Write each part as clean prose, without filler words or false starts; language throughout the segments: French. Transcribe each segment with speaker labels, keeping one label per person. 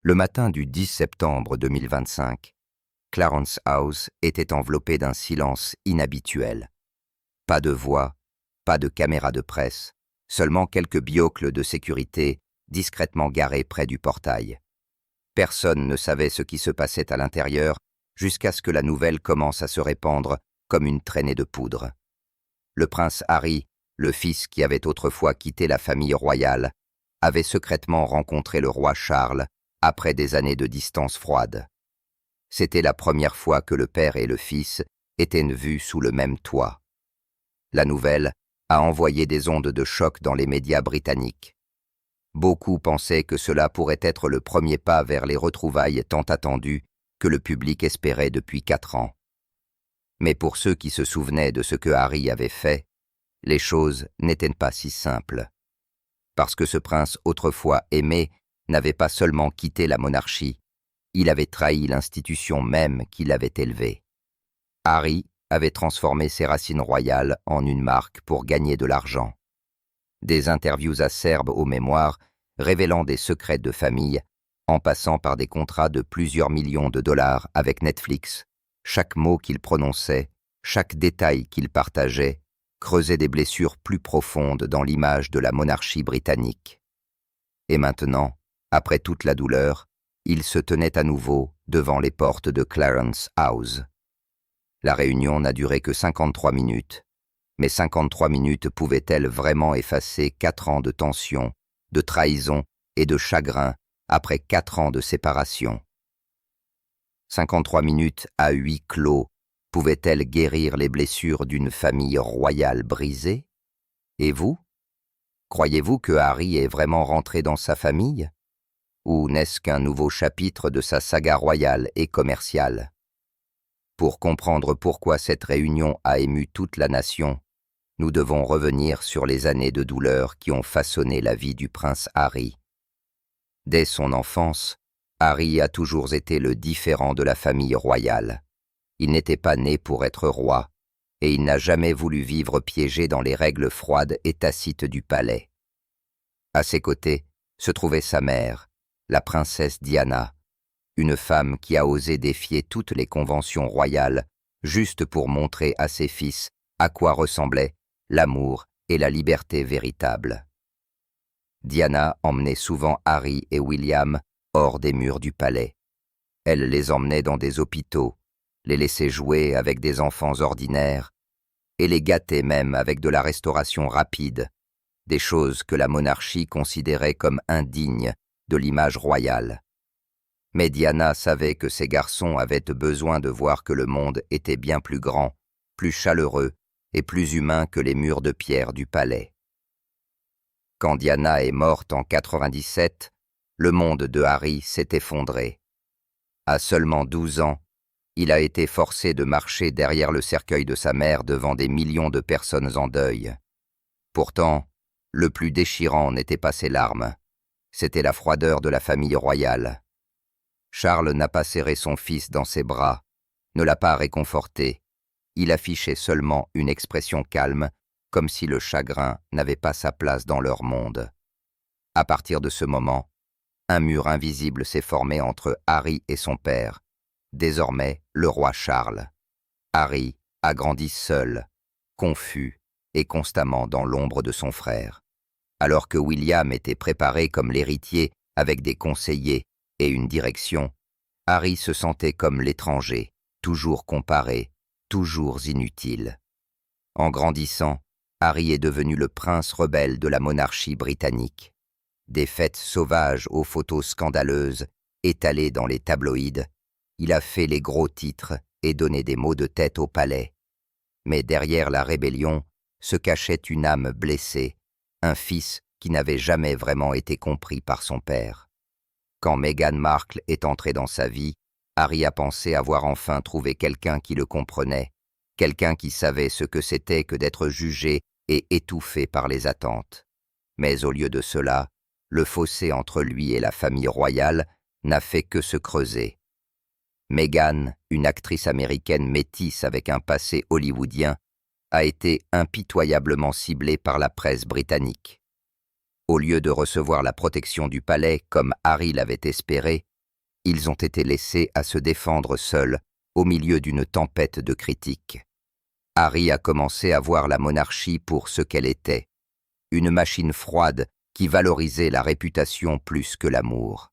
Speaker 1: Le matin du 10 septembre 2025, Clarence House était enveloppé d'un silence inhabituel. Pas de voix, pas de caméra de presse, seulement quelques biocles de sécurité discrètement garés près du portail. Personne ne savait ce qui se passait à l'intérieur jusqu'à ce que la nouvelle commence à se répandre comme une traînée de poudre. Le prince Harry, le fils qui avait autrefois quitté la famille royale, avait secrètement rencontré le roi Charles après des années de distance froide. C'était la première fois que le père et le fils étaient vus sous le même toit. La nouvelle a envoyé des ondes de choc dans les médias britanniques. Beaucoup pensaient que cela pourrait être le premier pas vers les retrouvailles tant attendues que le public espérait depuis 4 ans. Mais pour ceux qui se souvenaient de ce que Harry avait fait, les choses n'étaient pas si simples. Parce que ce prince autrefois aimé n'avait pas seulement quitté la monarchie, il avait trahi l'institution même qui l'avait élevé. Harry avait transformé ses racines royales en une marque pour gagner de l'argent. Des interviews acerbes aux mémoires révélant des secrets de famille, en passant par des contrats de plusieurs millions de dollars avec Netflix, chaque mot qu'il prononçait, chaque détail qu'il partageait, creusait des blessures plus profondes dans l'image de la monarchie britannique. Et maintenant, après toute la douleur, il se tenait à nouveau devant les portes de Clarence House. La réunion n'a duré que 53 minutes, mais 53 minutes pouvaient-elles vraiment effacer 4 ans de tension, de trahison et de chagrin après 4 ans de séparation? 53 minutes à huis clos pouvaient-elles guérir les blessures d'une famille royale brisée? Et vous? Croyez-vous que Harry est vraiment rentré dans sa famille? Ou n'est-ce qu'un nouveau chapitre de sa saga royale et commerciale? Pour comprendre pourquoi cette réunion a ému toute la nation, nous devons revenir sur les années de douleur qui ont façonné la vie du prince Harry. Dès son enfance, Harry a toujours été le différent de la famille royale. Il n'était pas né pour être roi, et il n'a jamais voulu vivre piégé dans les règles froides et tacites du palais. À ses côtés se trouvait sa mère, la princesse Diana, une femme qui a osé défier toutes les conventions royales juste pour montrer à ses fils à quoi ressemblaient l'amour et la liberté véritable. Diana emmenait souvent Harry et William hors des murs du palais. Elle les emmenait dans des hôpitaux, les laissait jouer avec des enfants ordinaires et les gâtait même avec de la restauration rapide, des choses que la monarchie considérait comme indignes de l'image royale. Mais Diana savait que ces garçons avaient besoin de voir que le monde était bien plus grand, plus chaleureux et plus humain que les murs de pierre du palais. Quand Diana est morte en 97, le monde de Harry s'est effondré. À seulement 12 ans, il a été forcé de marcher derrière le cercueil de sa mère devant des millions de personnes en deuil. Pourtant, le plus déchirant n'était pas ses larmes, c'était la froideur de la famille royale. Charles n'a pas serré son fils dans ses bras, ne l'a pas réconforté. Il affichait seulement une expression calme, comme si le chagrin n'avait pas sa place dans leur monde. À partir de ce moment, un mur invisible s'est formé entre Harry et son père, désormais le roi Charles. Harry a grandi seul, confus et constamment dans l'ombre de son frère. Alors que William était préparé comme l'héritier avec des conseillers et une direction, Harry se sentait comme l'étranger, toujours comparé, toujours inutile. En grandissant, Harry est devenu le prince rebelle de la monarchie britannique. Des fêtes sauvages aux photos scandaleuses, étalées dans les tabloïds, il a fait les gros titres et donné des maux de tête au palais. Mais derrière la rébellion se cachait une âme blessée, un fils qui n'avait jamais vraiment été compris par son père. Quand Meghan Markle est entrée dans sa vie, Harry a pensé avoir enfin trouvé quelqu'un qui le comprenait, quelqu'un qui savait ce que c'était que d'être jugé et étouffé par les attentes. Mais au lieu de cela, le fossé entre lui et la famille royale n'a fait que se creuser. Meghan, une actrice américaine métisse avec un passé hollywoodien, a été impitoyablement ciblée par la presse britannique. Au lieu de recevoir la protection du palais comme Harry l'avait espéré, Ils ont été laissés à se défendre seuls, au milieu d'une tempête de critiques. Harry a commencé à voir la monarchie pour ce qu'elle était, une machine froide qui valorisait la réputation plus que l'amour.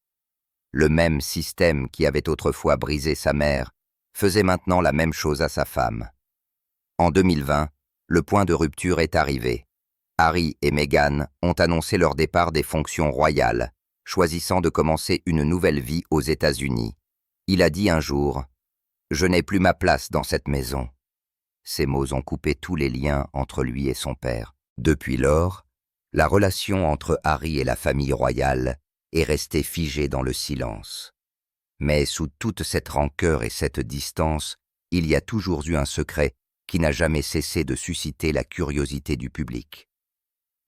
Speaker 1: Le même système qui avait autrefois brisé sa mère faisait maintenant la même chose à sa femme. En 2020, le point de rupture est arrivé. Harry et Meghan ont annoncé leur départ des fonctions royales, choisissant de commencer une nouvelle vie aux États-Unis. Il a dit un jour « Je n'ai plus ma place dans cette maison ». Ces mots ont coupé tous les liens entre lui et son père. Depuis lors, la relation entre Harry et la famille royale est restée figée dans le silence. Mais sous toute cette rancœur et cette distance, il y a toujours eu un secret qui n'a jamais cessé de susciter la curiosité du public.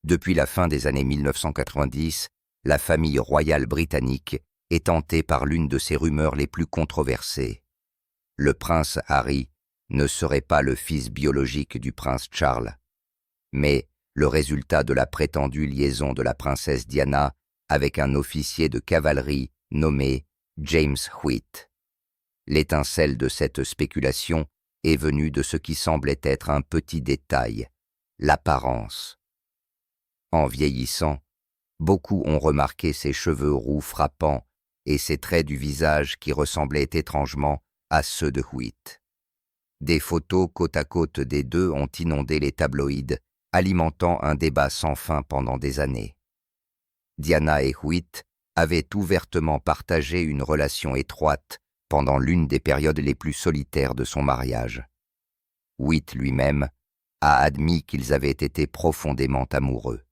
Speaker 1: Depuis la fin des années 1990, la famille royale britannique est tentée par l'une de ces rumeurs les plus controversées. Le prince Harry ne serait pas le fils biologique du prince Charles, mais le résultat de la prétendue liaison de la princesse Diana avec un officier de cavalerie nommé James Hewitt. L'étincelle de cette spéculation est venue de ce qui semblait être un petit détail, l'apparence. En vieillissant, beaucoup ont remarqué ses cheveux roux frappants et ses traits du visage qui ressemblaient étrangement à ceux de Hewitt. Des photos côte à côte des deux ont inondé les tabloïds, alimentant un débat sans fin pendant des années. Diana et Hewitt avaient ouvertement partagé une relation étroite pendant l'une des périodes les plus solitaires de son mariage. Hewitt lui-même a admis qu'ils avaient été profondément amoureux.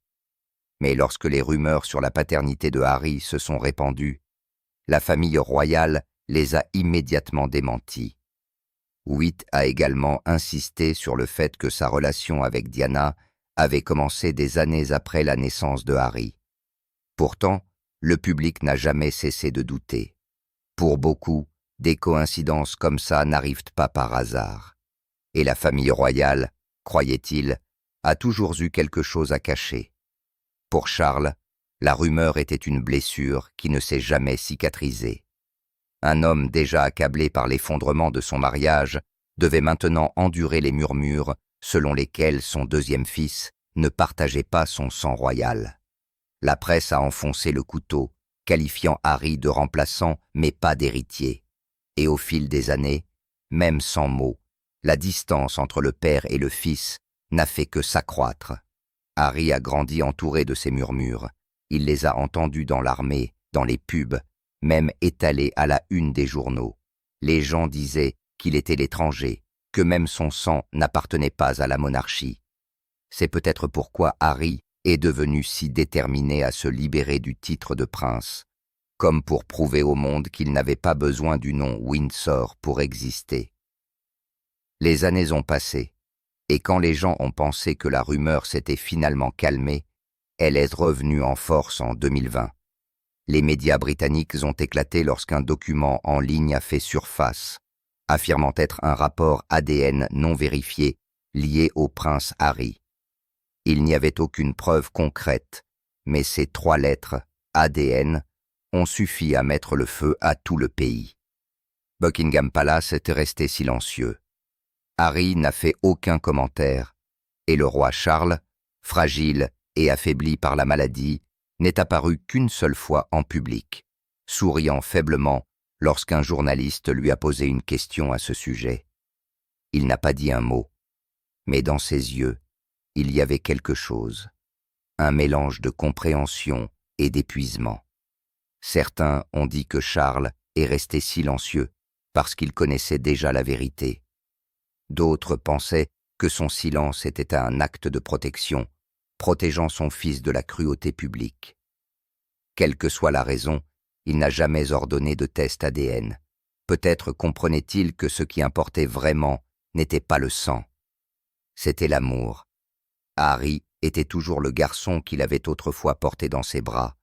Speaker 1: Mais lorsque les rumeurs sur la paternité de Harry se sont répandues, la famille royale les a immédiatement démenties. Hewitt a également insisté sur le fait que sa relation avec Diana avait commencé des années après la naissance de Harry. Pourtant, le public n'a jamais cessé de douter. Pour beaucoup, des coïncidences comme ça n'arrivent pas par hasard. Et la famille royale, croyait-il, a toujours eu quelque chose à cacher. Pour Charles, la rumeur était une blessure qui ne s'est jamais cicatrisée. Un homme déjà accablé par l'effondrement de son mariage devait maintenant endurer les murmures selon lesquels son deuxième fils ne partageait pas son sang royal. La presse a enfoncé le couteau, qualifiant Harry de remplaçant mais pas d'héritier. Et au fil des années, même sans mots, la distance entre le père et le fils n'a fait que s'accroître. Harry a grandi entouré de ces murmures. Il les a entendus dans l'armée, dans les pubs, même étalés à la une des journaux. Les gens disaient qu'il était l'étranger, que même son sang n'appartenait pas à la monarchie. C'est peut-être pourquoi Harry est devenu si déterminé à se libérer du titre de prince, comme pour prouver au monde qu'il n'avait pas besoin du nom Windsor pour exister. Les années ont passé, et quand les gens ont pensé que la rumeur s'était finalement calmée, elle est revenue en force en 2020. Les médias britanniques ont éclaté lorsqu'un document en ligne a fait surface, affirmant être un rapport ADN non vérifié lié au prince Harry. Il n'y avait aucune preuve concrète, mais ces 3 lettres, ADN, ont suffi à mettre le feu à tout le pays. Buckingham Palace était resté silencieux. Harry n'a fait aucun commentaire, et le roi Charles, fragile et affaibli par la maladie, n'est apparu qu'une seule fois en public, souriant faiblement lorsqu'un journaliste lui a posé une question à ce sujet. Il n'a pas dit un mot, mais dans ses yeux, il y avait quelque chose, un mélange de compréhension et d'épuisement. Certains ont dit que Charles est resté silencieux parce qu'il connaissait déjà la vérité. D'autres pensaient que son silence était un acte de protection, protégeant son fils de la cruauté publique. Quelle que soit la raison, il n'a jamais ordonné de test ADN. Peut-être comprenait-il que ce qui importait vraiment n'était pas le sang. C'était l'amour. Harry était toujours le garçon qu'il avait autrefois porté dans ses bras,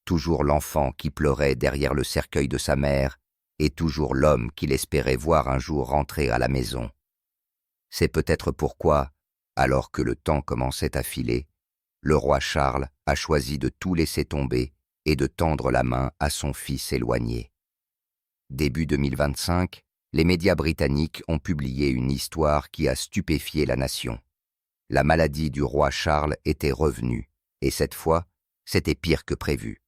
Speaker 1: toujours l'enfant qui pleurait derrière le cercueil de sa mère, et toujours l'homme qu'il espérait voir un jour rentrer à la maison. C'est peut-être pourquoi, alors que le temps commençait à filer, le roi Charles a choisi de tout laisser tomber et de tendre la main à son fils éloigné. Début 2025, les médias britanniques ont publié une histoire qui a stupéfié la nation. La maladie du roi Charles était revenue, et cette fois, c'était pire que prévu.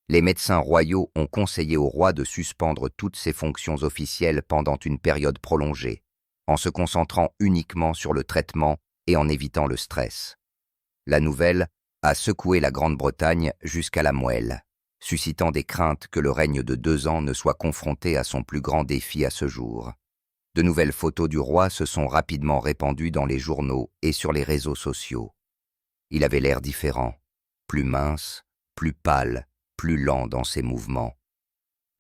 Speaker 1: Les médecins royaux ont conseillé au roi de suspendre toutes ses fonctions officielles pendant une période prolongée, en se concentrant uniquement sur le traitement et en évitant le stress. La nouvelle a secoué la Grande-Bretagne jusqu'à la moelle, suscitant des craintes que le règne de 2 ans ne soit confronté à son plus grand défi à ce jour. De nouvelles photos du roi se sont rapidement répandues dans les journaux et sur les réseaux sociaux. Il avait l'air différent, plus mince, plus pâle, plus lent dans ses mouvements.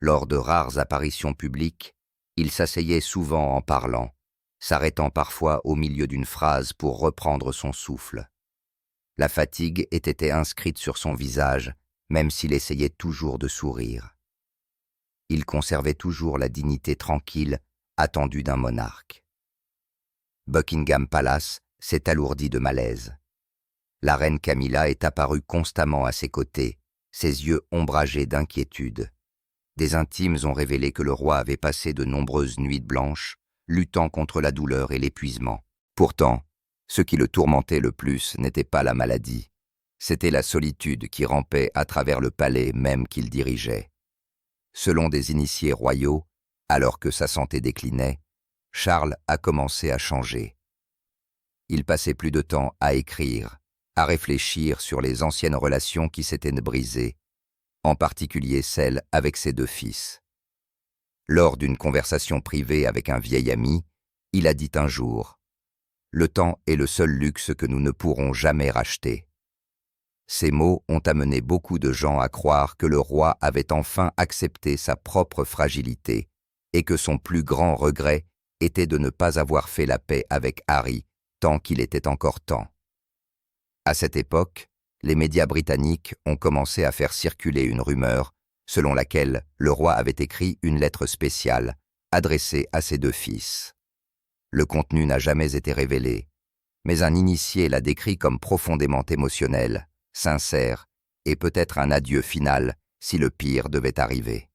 Speaker 1: Lors de rares apparitions publiques, il s'asseyait souvent en parlant, s'arrêtant parfois au milieu d'une phrase pour reprendre son souffle. La fatigue était inscrite sur son visage, même s'il essayait toujours de sourire. Il conservait toujours la dignité tranquille attendue d'un monarque. Buckingham Palace s'est alourdi de malaise. La reine Camilla est apparue constamment à ses côtés, ses yeux ombragés d'inquiétude. Des intimes ont révélé que le roi avait passé de nombreuses nuits blanches, luttant contre la douleur et l'épuisement. Pourtant, ce qui le tourmentait le plus n'était pas la maladie. C'était la solitude qui rampait à travers le palais même qu'il dirigeait. Selon des initiés royaux, alors que sa santé déclinait, Charles a commencé à changer. Il passait plus de temps à écrire, à réfléchir sur les anciennes relations qui s'étaient brisées, en particulier celles avec ses 2 fils. Lors d'une conversation privée avec un vieil ami, il a dit un jour « Le temps est le seul luxe que nous ne pourrons jamais racheter ». Ces mots ont amené beaucoup de gens à croire que le roi avait enfin accepté sa propre fragilité et que son plus grand regret était de ne pas avoir fait la paix avec Harry tant qu'il était encore temps. À cette époque, les médias britanniques ont commencé à faire circuler une rumeur selon laquelle le roi avait écrit une lettre spéciale adressée à ses 2 fils. Le contenu n'a jamais été révélé, mais un initié l'a décrit comme profondément émotionnel, sincère et peut-être un adieu final si le pire devait arriver.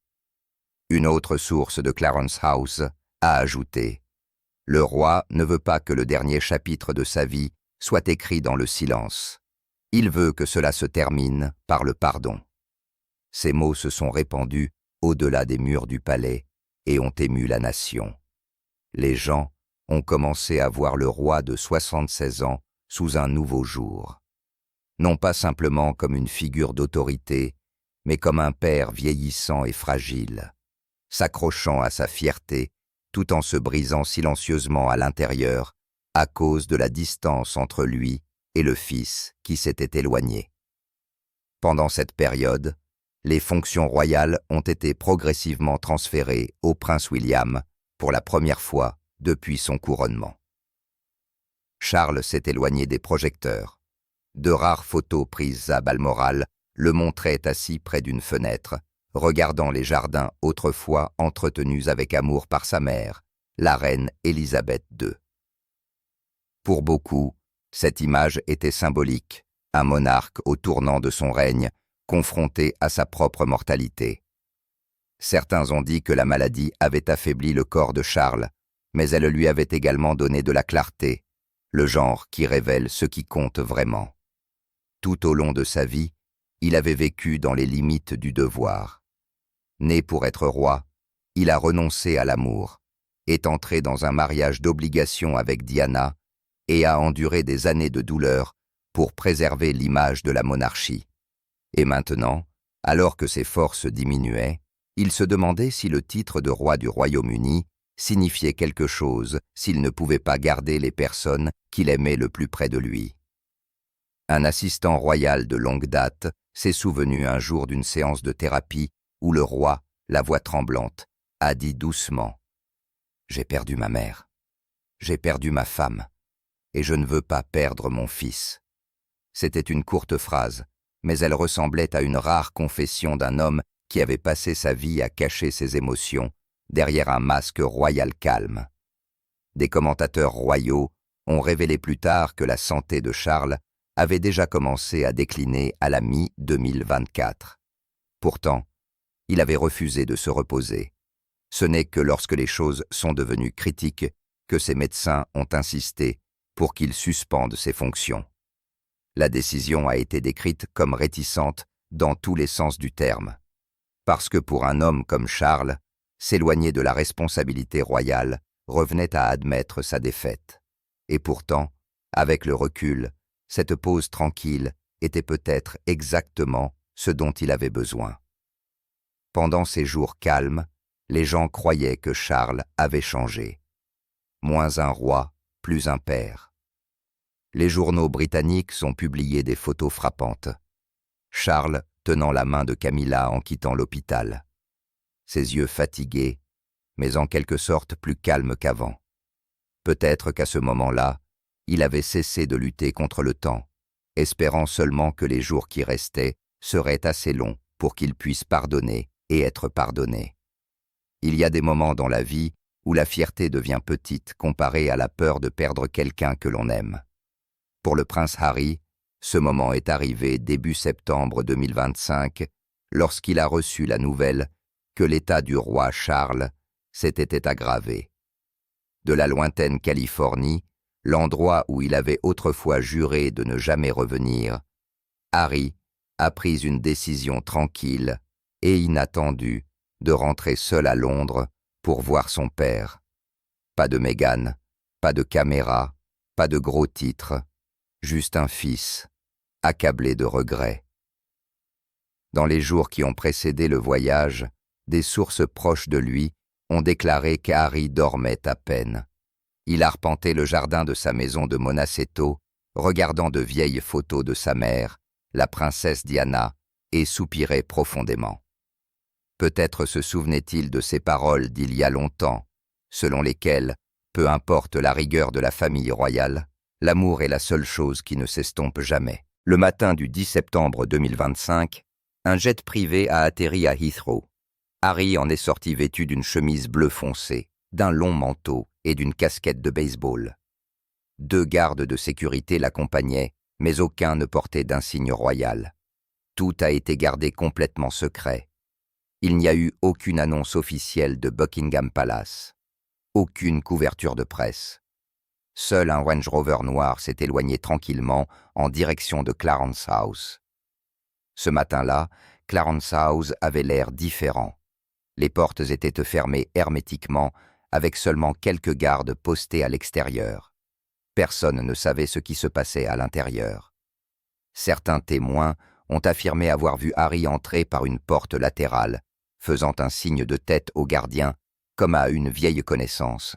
Speaker 1: Une autre source de Clarence House a ajouté « Le roi ne veut pas que le dernier chapitre de sa vie soit écrit dans le silence. Il veut que cela se termine par le pardon. » Ces mots se sont répandus au-delà des murs du palais et ont ému la nation. Les gens ont commencé à voir le roi de 76 ans sous un nouveau jour. Non pas simplement comme une figure d'autorité, mais comme un père vieillissant et fragile, s'accrochant à sa fierté tout en se brisant silencieusement à l'intérieur à cause de la distance entre lui et le fils qui s'était éloigné. Pendant cette période, les fonctions royales ont été progressivement transférées au prince William pour la première fois depuis son couronnement. Charles s'est éloigné des projecteurs. De rares photos prises à Balmoral le montraient assis près d'une fenêtre, regardant les jardins autrefois entretenus avec amour par sa mère, la reine Élisabeth II. Pour beaucoup, cette image était symbolique, un monarque au tournant de son règne, confronté à sa propre mortalité. Certains ont dit que la maladie avait affaibli le corps de Charles, mais elle lui avait également donné de la clarté, le genre qui révèle ce qui compte vraiment. Tout au long de sa vie, il avait vécu dans les limites du devoir. Né pour être roi, il a renoncé à l'amour, est entré dans un mariage d'obligation avec Diana et a enduré des années de douleur pour préserver l'image de la monarchie. Et maintenant, alors que ses forces diminuaient, il se demandait si le titre de roi du Royaume-Uni signifiait quelque chose s'il ne pouvait pas garder les personnes qu'il aimait le plus près de lui. Un assistant royal de longue date s'est souvenu un jour d'une séance de thérapie où le roi, la voix tremblante, a dit doucement « J'ai perdu ma mère, j'ai perdu ma femme, et je ne veux pas perdre mon fils. » C'était une courte phrase, mais elle ressemblait à une rare confession d'un homme qui avait passé sa vie à cacher ses émotions derrière un masque royal calme. Des commentateurs royaux ont révélé plus tard que la santé de Charles avait déjà commencé à décliner à la mi-2024. Pourtant, il avait refusé de se reposer. Ce n'est que lorsque les choses sont devenues critiques que ses médecins ont insisté pour qu'il suspende ses fonctions. La décision a été décrite comme réticente dans tous les sens du terme. Parce que pour un homme comme Charles, s'éloigner de la responsabilité royale revenait à admettre sa défaite. Et pourtant, avec le recul, cette pause tranquille était peut-être exactement ce dont il avait besoin. Pendant ces jours calmes, les gens croyaient que Charles avait changé. Moins un roi, plus un père. Les journaux britanniques ont publié des photos frappantes. Charles tenant la main de Camilla en quittant l'hôpital. Ses yeux fatigués, mais en quelque sorte plus calmes qu'avant. Peut-être qu'à ce moment-là, il avait cessé de lutter contre le temps, espérant seulement que les jours qui restaient seraient assez longs pour qu'il puisse pardonner et être pardonné. Il y a des moments dans la vie où la fierté devient petite comparée à la peur de perdre quelqu'un que l'on aime. Pour le prince Harry, ce moment est arrivé début septembre 2025, lorsqu'il a reçu la nouvelle que l'état du roi Charles s'était aggravé. De la lointaine Californie, l'endroit où il avait autrefois juré de ne jamais revenir, Harry a pris une décision tranquille et inattendue de rentrer seul à Londres pour voir son père. Pas de Meghan, pas de caméra, pas de gros titres, juste un fils, accablé de regrets. Dans les jours qui ont précédé le voyage, des sources proches de lui ont déclaré qu'Harry dormait à peine. Il arpentait le jardin de sa maison de Monaceto, regardant de vieilles photos de sa mère, la princesse Diana, et soupirait profondément. Peut-être se souvenait-il de ces paroles d'il y a longtemps, selon lesquelles, peu importe la rigueur de la famille royale, l'amour est la seule chose qui ne s'estompe jamais. Le matin du 10 septembre 2025, un jet privé a atterri à Heathrow. Harry en est sorti vêtu d'une chemise bleu foncé, d'un long manteau et d'une casquette de baseball. 2 gardes de sécurité l'accompagnaient, mais aucun ne portait d'insigne royal. Tout a été gardé complètement secret. Il n'y a eu aucune annonce officielle de Buckingham Palace, aucune couverture de presse. Seul un Range Rover noir s'est éloigné tranquillement en direction de Clarence House. Ce matin-là, Clarence House avait l'air différent. Les portes étaient fermées hermétiquement, avec seulement quelques gardes postés à l'extérieur. Personne ne savait ce qui se passait à l'intérieur. Certains témoins ont affirmé avoir vu Harry entrer par une porte latérale, faisant un signe de tête au gardien, comme à une vieille connaissance.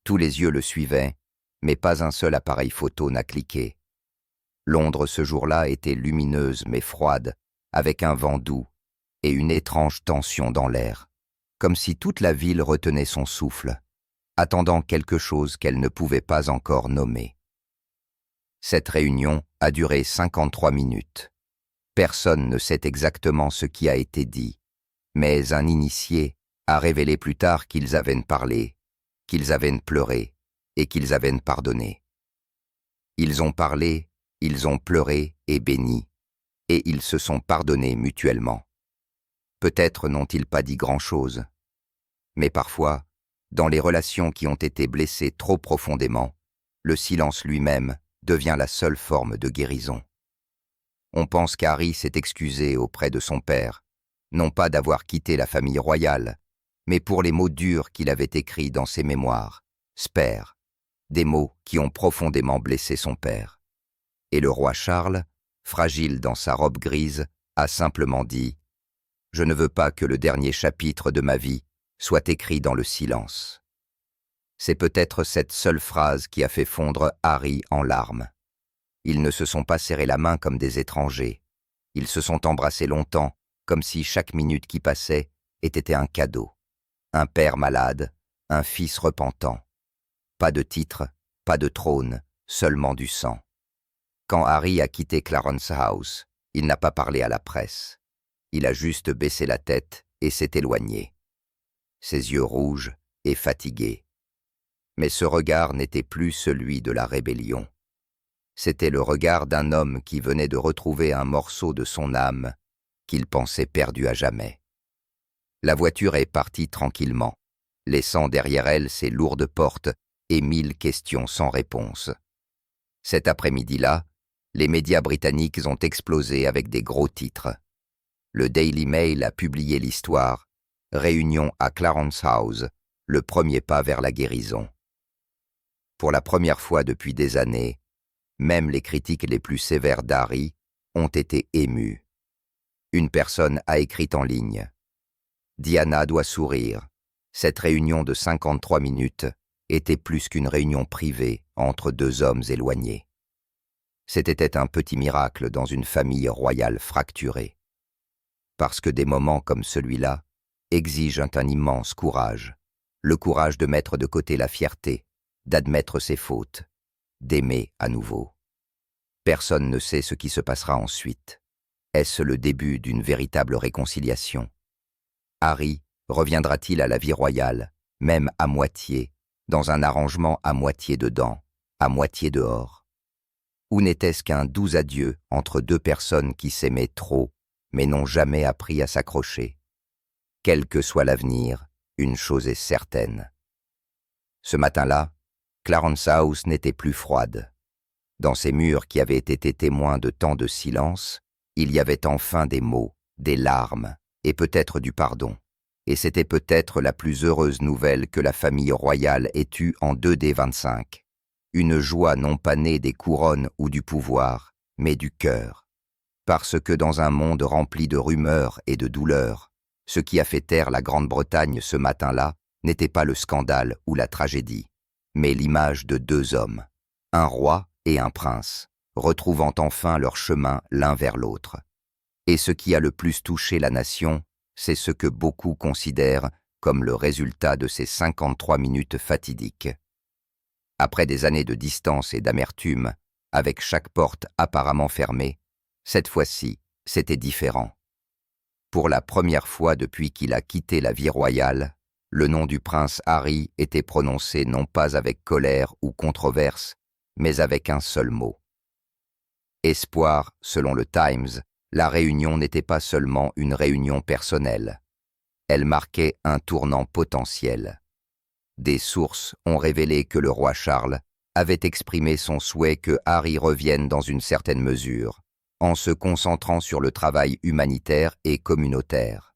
Speaker 1: Tous les yeux le suivaient, mais pas un seul appareil photo n'a cliqué. Londres ce jour-là était lumineuse mais froide, avec un vent doux et une étrange tension dans l'air, comme si toute la ville retenait son souffle, attendant quelque chose qu'elle ne pouvait pas encore nommer. Cette réunion a duré 53 minutes. Personne ne sait exactement ce qui a été dit, mais un initié a révélé plus tard qu'ils avaient parlé, qu'ils avaient pleuré et qu'ils avaient pardonné. Ils ont parlé, ils ont pleuré et béni, et ils se sont pardonnés mutuellement. Peut-être n'ont-ils pas dit grand-chose, mais parfois, dans les relations qui ont été blessées trop profondément, le silence lui-même devient la seule forme de guérison. On pense qu'Harry s'est excusé auprès de son père, non pas d'avoir quitté la famille royale, mais pour les mots durs qu'il avait écrits dans ses mémoires, spare, des mots qui ont profondément blessé son père. Et le roi Charles, fragile dans sa robe grise, a simplement dit « Je ne veux pas que le dernier chapitre de ma vie soit écrit dans le silence. » C'est peut-être cette seule phrase qui a fait fondre Harry en larmes. Ils ne se sont pas serrés la main comme des étrangers. Ils se sont embrassés longtemps, comme si chaque minute qui passait était un cadeau. Un père malade, un fils repentant. Pas de titre, pas de trône, seulement du sang. Quand Harry a quitté Clarence House, il n'a pas parlé à la presse. Il a juste baissé la tête et s'est éloigné. Ses yeux rouges et fatigués. Mais ce regard n'était plus celui de la rébellion. C'était le regard d'un homme qui venait de retrouver un morceau de son âme qu'il pensait perdu à jamais. La voiture est partie tranquillement, laissant derrière elle ses lourdes portes et 1000 questions sans réponse. Cet après-midi-là, les médias britanniques ont explosé avec des gros titres. Le Daily Mail a publié l'histoire « Réunion à Clarence House, le premier pas vers la guérison ». Pour la première fois depuis des années, même les critiques les plus sévères d'Harry ont été émus. Une personne a écrit en ligne « Diana doit sourire. Cette réunion de 53 minutes était plus qu'une réunion privée entre deux hommes éloignés. » C'était un petit miracle dans une famille royale fracturée. Parce que des moments comme celui-là exigent un immense courage, le courage de mettre de côté la fierté, d'admettre ses fautes, d'aimer à nouveau. Personne ne sait ce qui se passera ensuite. Est-ce le début d'une véritable réconciliation? Harry reviendra-t-il à la vie royale, même à moitié, dans un arrangement à moitié dedans, à moitié dehors? Ou n'était-ce qu'un doux adieu entre deux personnes qui s'aimaient trop, mais n'ont jamais appris à s'accrocher? Quel que soit l'avenir, une chose est certaine. Ce matin-là, Clarence House n'était plus froide. Dans ces murs qui avaient été témoins de tant de silence, il y avait enfin des mots, des larmes, et peut-être du pardon. Et c'était peut-être la plus heureuse nouvelle que la famille royale ait eue en 2D25. Une joie non pas née des couronnes ou du pouvoir, mais du cœur. Parce que dans un monde rempli de rumeurs et de douleurs, ce qui a fait taire la Grande-Bretagne ce matin-là n'était pas le scandale ou la tragédie, mais l'image de deux hommes, un roi et un prince, retrouvant enfin leur chemin l'un vers l'autre. Et ce qui a le plus touché la nation, c'est ce que beaucoup considèrent comme le résultat de ces 53 minutes fatidiques. Après des années de distance et d'amertume, avec chaque porte apparemment fermée, cette fois-ci, c'était différent. Pour la première fois depuis qu'il a quitté la vie royale, le nom du prince Harry était prononcé non pas avec colère ou controverse, mais avec un seul mot. Espoir, selon le Times, la réunion n'était pas seulement une réunion personnelle. Elle marquait un tournant potentiel. Des sources ont révélé que le roi Charles avait exprimé son souhait que Harry revienne dans une certaine mesure, en se concentrant sur le travail humanitaire et communautaire.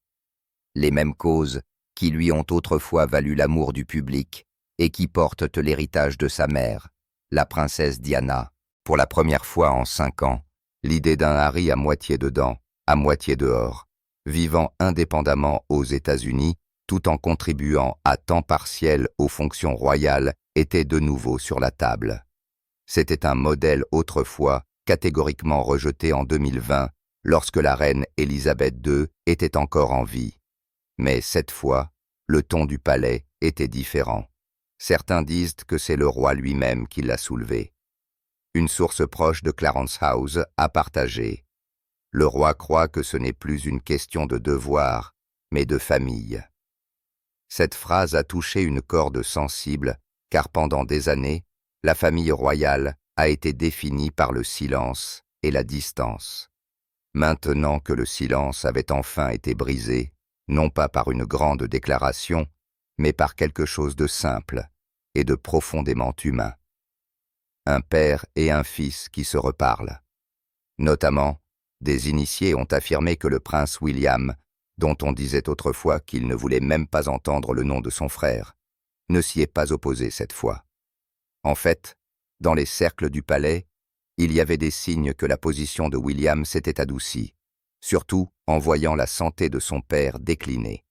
Speaker 1: Les mêmes causes qui lui ont autrefois valu l'amour du public et qui portent l'héritage de sa mère, la princesse Diana. Pour la première fois en 5 ans, l'idée d'un Harry à moitié dedans, à moitié dehors, vivant indépendamment aux États-Unis, tout en contribuant à temps partiel aux fonctions royales, était de nouveau sur la table. C'était un modèle autrefois catégoriquement rejeté en 2020, lorsque la reine Élisabeth II était encore en vie. Mais cette fois, le ton du palais était différent. Certains disent que c'est le roi lui-même qui l'a soulevé. Une source proche de Clarence House a partagé « Le roi croit que ce n'est plus une question de devoir, mais de famille ». Cette phrase a touché une corde sensible, car pendant des années, la famille royale a été définie par le silence et la distance. Maintenant que le silence avait enfin été brisé, non pas par une grande déclaration, mais par quelque chose de simple et de profondément humain. Un père et un fils qui se reparlent. Notamment, des initiés ont affirmé que le prince William, dont on disait autrefois qu'il ne voulait même pas entendre le nom de son frère, ne s'y est pas opposé cette fois. En fait, dans les cercles du palais, il y avait des signes que la position de William s'était adoucie, surtout en voyant la santé de son père décliner.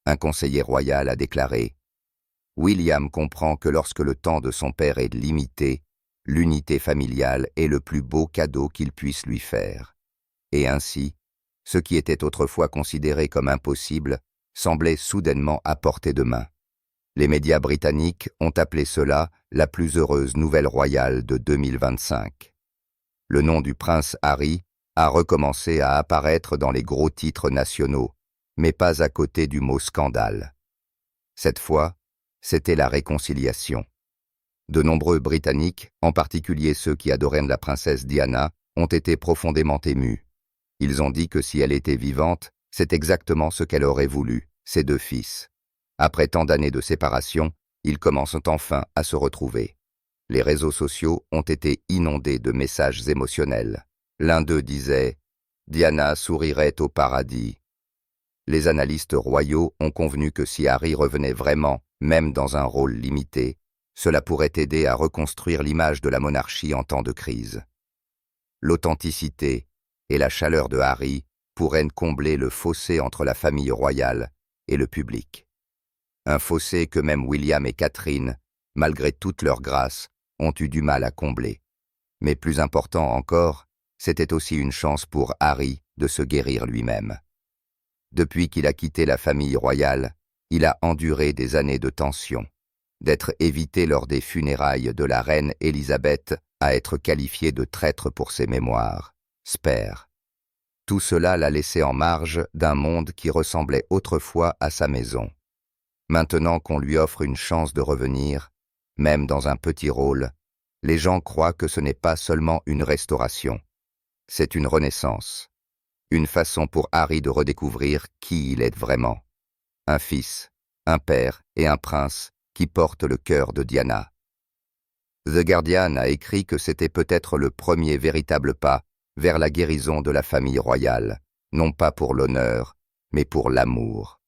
Speaker 1: Un conseiller royal a déclaré « William comprend que lorsque le temps de son père est limité, l'unité familiale est le plus beau cadeau qu'il puisse lui faire. » Et ainsi, ce qui était autrefois considéré comme impossible semblait soudainement à portée de main. Les médias britanniques ont appelé cela la plus heureuse nouvelle royale de 2025. Le nom du prince Harry a recommencé à apparaître dans les gros titres nationaux, mais pas à côté du mot scandale. Cette fois, c'était la réconciliation. De nombreux Britanniques, en particulier ceux qui adoraient la princesse Diana, ont été profondément émus. Ils ont dit que si elle était vivante, c'est exactement ce qu'elle aurait voulu, ses deux fils. Après tant d'années de séparation, ils commencent enfin à se retrouver. Les réseaux sociaux ont été inondés de messages émotionnels. L'un d'eux disait « Diana sourirait au paradis ». Les analystes royaux ont convenu que si Harry revenait vraiment, même dans un rôle limité, cela pourrait aider à reconstruire l'image de la monarchie en temps de crise. L'authenticité et la chaleur de Harry pourraient combler le fossé entre la famille royale et le public. Un fossé que même William et Catherine, malgré toute leur grâce, ont eu du mal à combler. Mais plus important encore, c'était aussi une chance pour Harry de se guérir lui-même. Depuis qu'il a quitté la famille royale, il a enduré des années de tension. D'être évité lors des funérailles de la reine Élisabeth à être qualifié de traître pour ses mémoires. Spare. Tout cela l'a laissé en marge d'un monde qui ressemblait autrefois à sa maison. Maintenant qu'on lui offre une chance de revenir, même dans un petit rôle, les gens croient que ce n'est pas seulement une restauration. C'est une renaissance. Une façon pour Harry de redécouvrir qui il est vraiment. Un fils, un père et un prince qui portent le cœur de Diana. The Guardian a écrit que c'était peut-être le premier véritable pas vers la guérison de la famille royale, non pas pour l'honneur, mais pour l'amour.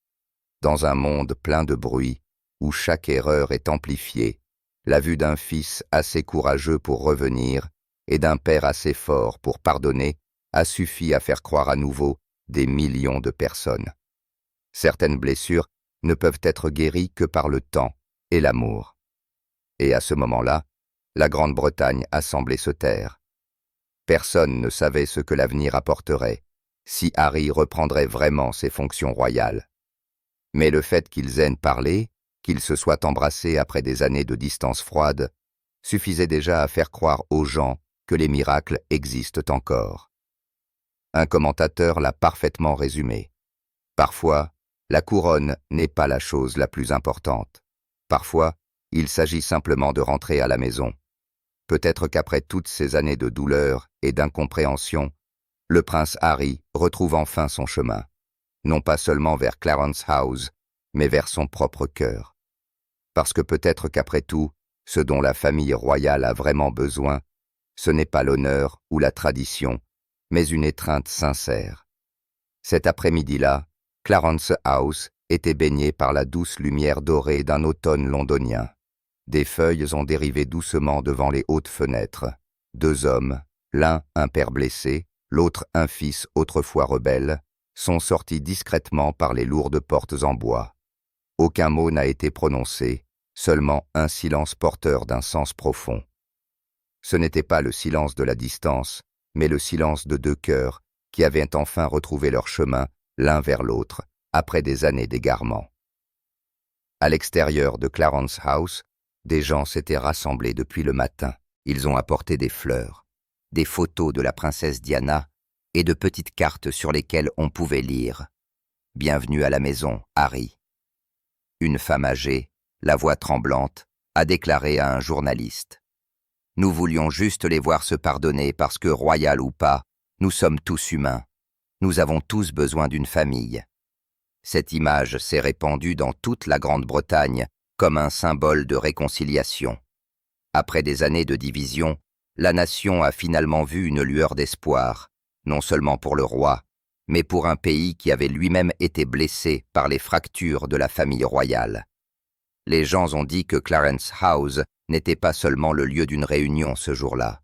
Speaker 1: Dans un monde plein de bruit, où chaque erreur est amplifiée, la vue d'un fils assez courageux pour revenir et d'un père assez fort pour pardonner a suffi à faire croire à nouveau des millions de personnes. Certaines blessures ne peuvent être guéries que par le temps et l'amour. Et à ce moment-là, la Grande-Bretagne a semblé se taire. Personne ne savait ce que l'avenir apporterait, si Harry reprendrait vraiment ses fonctions royales. Mais le fait qu'ils aient parlé, qu'ils se soient embrassés après des années de distance froide, suffisait déjà à faire croire aux gens que les miracles existent encore. Un commentateur l'a parfaitement résumé. Parfois, la couronne n'est pas la chose la plus importante. Parfois, il s'agit simplement de rentrer à la maison. Peut-être qu'après toutes ces années de douleur et d'incompréhension, le prince Harry retrouve enfin son chemin, non pas seulement vers Clarence House, mais vers son propre cœur. Parce que peut-être qu'après tout, ce dont la famille royale a vraiment besoin, ce n'est pas l'honneur ou la tradition, mais une étreinte sincère. Cet après-midi-là, Clarence House était baigné par la douce lumière dorée d'un automne londonien. Des feuilles ont dérivé doucement devant les hautes fenêtres. Deux hommes, l'un un père blessé, l'autre un fils autrefois rebelle, sont sortis discrètement par les lourdes portes en bois. Aucun mot n'a été prononcé, seulement un silence porteur d'un sens profond. Ce n'était pas le silence de la distance, mais le silence de deux cœurs qui avaient enfin retrouvé leur chemin l'un vers l'autre après des années d'égarement. À l'extérieur de Clarence House, des gens s'étaient rassemblés depuis le matin. Ils ont apporté des fleurs, des photos de la princesse Diana et de petites cartes sur lesquelles on pouvait lire « Bienvenue à la maison, Harry ». Une femme âgée, la voix tremblante, a déclaré à un journaliste « Nous voulions juste les voir se pardonner parce que, royal ou pas, nous sommes tous humains. Nous avons tous besoin d'une famille. » Cette image s'est répandue dans toute la Grande-Bretagne comme un symbole de réconciliation. Après des années de division, la nation a finalement vu une lueur d'espoir, non seulement pour le roi, mais pour un pays qui avait lui-même été blessé par les fractures de la famille royale. Les gens ont dit que Clarence House n'était pas seulement le lieu d'une réunion ce jour-là.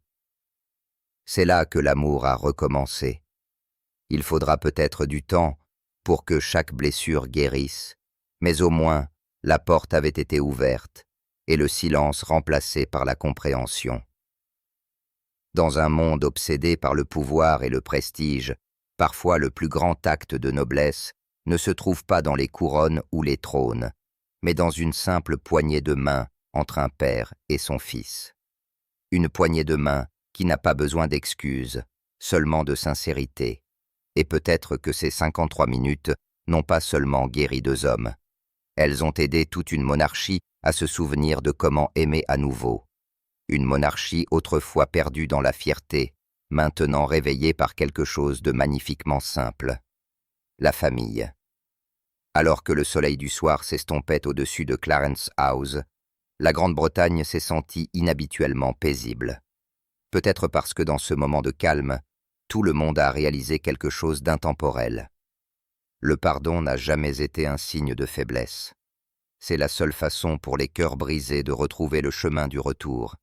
Speaker 1: C'est là que l'amour a recommencé. Il faudra peut-être du temps pour que chaque blessure guérisse, mais au moins la porte avait été ouverte et le silence remplacé par la compréhension. Dans un monde obsédé par le pouvoir et le prestige, parfois le plus grand acte de noblesse ne se trouve pas dans les couronnes ou les trônes, mais dans une simple poignée de main entre un père et son fils. Une poignée de main qui n'a pas besoin d'excuses, seulement de sincérité. Et peut-être que ces 53 minutes n'ont pas seulement guéri deux hommes. Elles ont aidé toute une monarchie à se souvenir de comment aimer à nouveau. Une monarchie autrefois perdue dans la fierté, maintenant réveillée par quelque chose de magnifiquement simple. La famille. Alors que le soleil du soir s'estompait au-dessus de Clarence House, la Grande-Bretagne s'est sentie inhabituellement paisible. Peut-être parce que dans ce moment de calme, tout le monde a réalisé quelque chose d'intemporel. Le pardon n'a jamais été un signe de faiblesse. C'est la seule façon pour les cœurs brisés de retrouver le chemin du retour,